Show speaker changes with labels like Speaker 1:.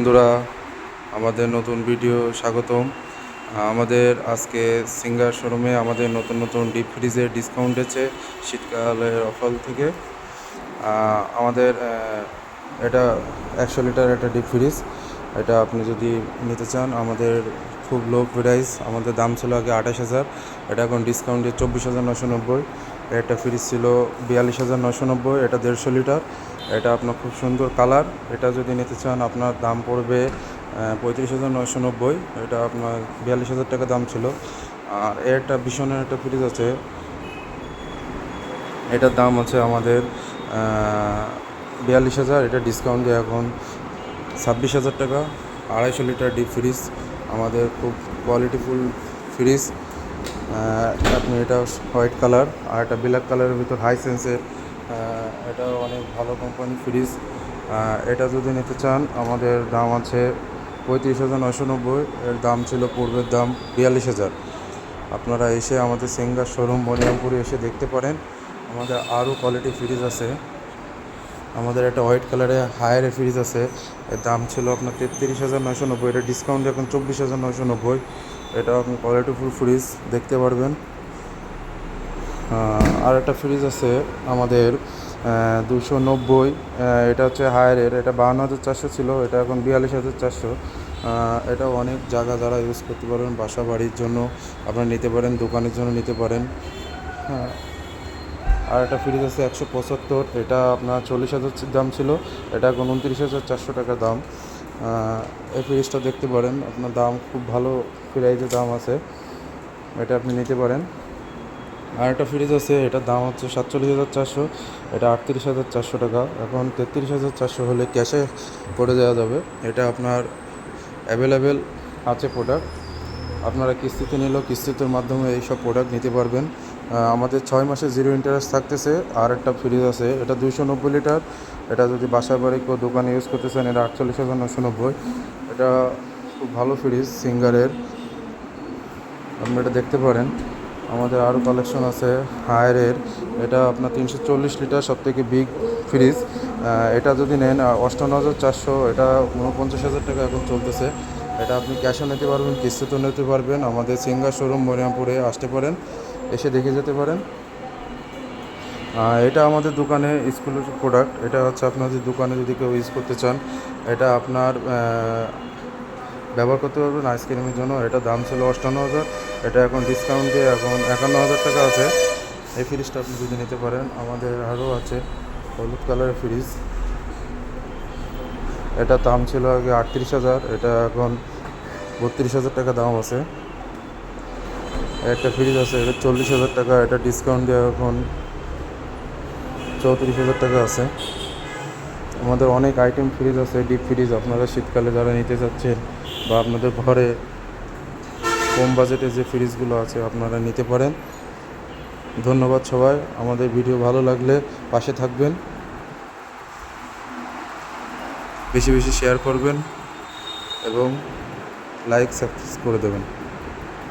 Speaker 1: বন্ধুরা, আমাদের নতুন ভিডিও স্বাগতম। আমাদের আজকে সিঙ্গার শোরুমে আমাদের নতুন নতুন ডিপ ফ্রিজের ডিসকাউন্ট আছে শীতকালের অফার থেকে। আমাদের এটা 100 লিটার একটা ডিপ ফ্রিজ। এটা আপনি যদি নিতে চান, আমাদের খুব লো প্রাইস। আমাদের দাম ছিল আগে 28,000, এটা এখন ডিসকাউন্টে 24,990। একটা ফ্রিজ ছিল 42,990, এটা 150 লিটার। এটা আপনার খুব সুন্দর কালার। এটা যদি নিতে চান আপনার দাম পড়বে 35,990। এটা আপনার 42,000 টাকা দাম ছিল। আর একটা ভীষণের একটা ফ্রিজ আছে, এটার দাম আছে আমাদের 42,000, এটা ডিসকাউন্ট দিয়ে এখন 26,000 টাকা। 250 লিটার ডিপ ফ্রিজ, আমাদের খুব কোয়ালিটিফুল ফ্রিজ। আপনি এটা হোয়াইট কালার আর এটা ব্ল্যাক কালারের ভিতর হাইসেন্সের, এটা অনেক ভালো কোম্পানি ফ্রিজ। এটা যদি নিতে চান আমাদের দাম আছে 35,990, এর দাম ছিল পূর্বের দাম 42,000। আপনারা এসে আমাদের সিঙ্গার শোরুম বনিরামপুরে এসে দেখতে পারেন। আমাদের আরও কোয়ালিটি ফ্রিজ আছে। আমাদের একটা হোয়াইট কালারে হায়ারে ফ্রিজ আছে, এর দাম ছিল আপনার 33,990, এটা ডিসকাউন্ট এখন 24,990। এটা আপনি কোয়ালিটিফুল ফ্রিজ দেখতে পারবেন। আর একটা ফ্রিজ আছে আমাদের 290, এটা হচ্ছে হায়ারের, এটা 52,400 ছিল, এটা এখন 42,400। এটা অনেক জায়গা যারা ইউজ করতে পারেন, বাসা বাড়ির জন্য আপনারা নিতে পারেন, দোকানের জন্য নিতে পারেন। হ্যাঁ, আর একটা ফ্রিজ আছে 175, এটা আপনার 40,000 দাম ছিল, এটা এখন 29,400 টাকা দাম। এই ফ্রিজটা দেখতে পারেন, আপনার দাম খুব ভালো প্রাইজের দাম আছে, এটা আপনি নিতে পারেন। আর একটা ফ্রিজ আছে, এটার দাম হচ্ছে 47,400, এটা 38,400 টাকা, এখন 33,400 হলে ক্যাশে করে দেওয়া যাবে। এটা আপনার অ্যাভেলেবেল আছে প্রোডাক্ট, আপনারা কিস্তিতে নিলেও কিস্তির মাধ্যমে এইসব প্রোডাক্ট নিতে পারবেন। আমাদের 6 মাসে 0 ইন্টারেস্ট থাকতেছে। আর একটা ফ্রিজ আছে, এটা 290 লিটার, এটা যদি বাসার বাড়ি কেউ দোকানে ইউজ করতে চান, এটা 48,990। এটা খুব ভালো ফ্রিজ সিঙ্গারের, আপনি এটা দেখতে পারেন। আমাদের আরও কালেকশন আছে হায়ারের, এটা আপনার 340 লিটার, সবথেকে বিগ ফ্রিজ। এটা যদি নেন 58,400, এটা 49,000 টাকা এখন চলতেছে। এটা আপনি ক্যাশও নিতে পারবেন, কিস্তিতেও নিতে পারবেন। আমাদের সিঙ্গার শোরুম বনিরামপুরে আসতে পারেন, এসে দেখে যেতে পারেন। এটা আমাদের দোকানে এক্সক্লুসিভ প্রোডাক্ট। এটা হচ্ছে আপনাদের দোকানে যদি কেউ ইউজ করতে চান, এটা আপনার ব্যবহার করতে পারবেন আইসক্রিমের জন্য। এটা দাম ছিল 58,000, এটা এখন ডিসকাউন্ট দিয়ে এখন 51,000 টাকা আছে। এই ফ্রিজটা আপনি যদি নিতে পারেন। আমাদের আরও আছে হলুদ কালারের ফ্রিজ, এটা দাম ছিল আগে 38,000, এটা এখন 32,000 টাকা দাম আছে। একটা ফ্রিজ আছে, এটা 40,000 টাকা, এটা ডিসকাউন্ট দিয়ে এখন 34,000 টাকা আছে। আমাদের অনেক আইটেম ফ্রিজ আছে, ডিপ ফ্রিজ, আপনারা শীতকালে যারা নিতে চাচ্ছেন বা আপনাদের ঘরে কম বাজেটে যে ফ্রিজগুলো আছে আপনারা নিতে পারেন। ধন্যবাদ সবাই, আমাদের ভিডিও ভালো লাগলে পাশে থাকবেন, বেশি বেশি শেয়ার করবেন এবং লাইক সাবস্ক্রাইব করে দেবেন।